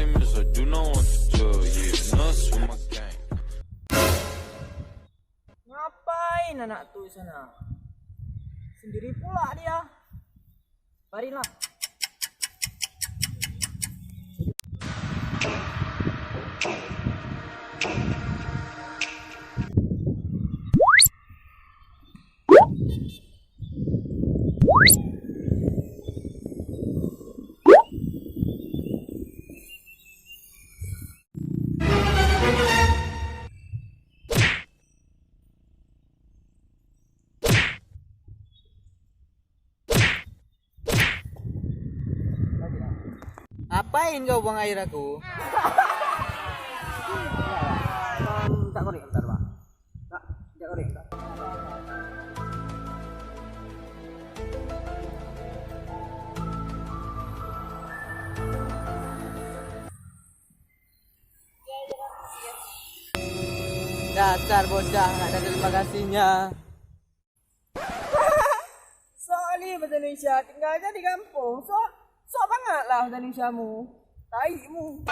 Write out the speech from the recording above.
miss, I do not want to tell you. Nuts with my gang. Ngapain anak tu sana? Sendiri pula dia. Marilah. Apain kau buang air aku? Tak korek bentar, Pak. Tak korek bentar. Dasar bocah, nggak ada terima kasihnya. Soalnya bahasa Indonesia tinggalnya di kampung. Sok banget lah bahasa Indonesiamu. Taimu.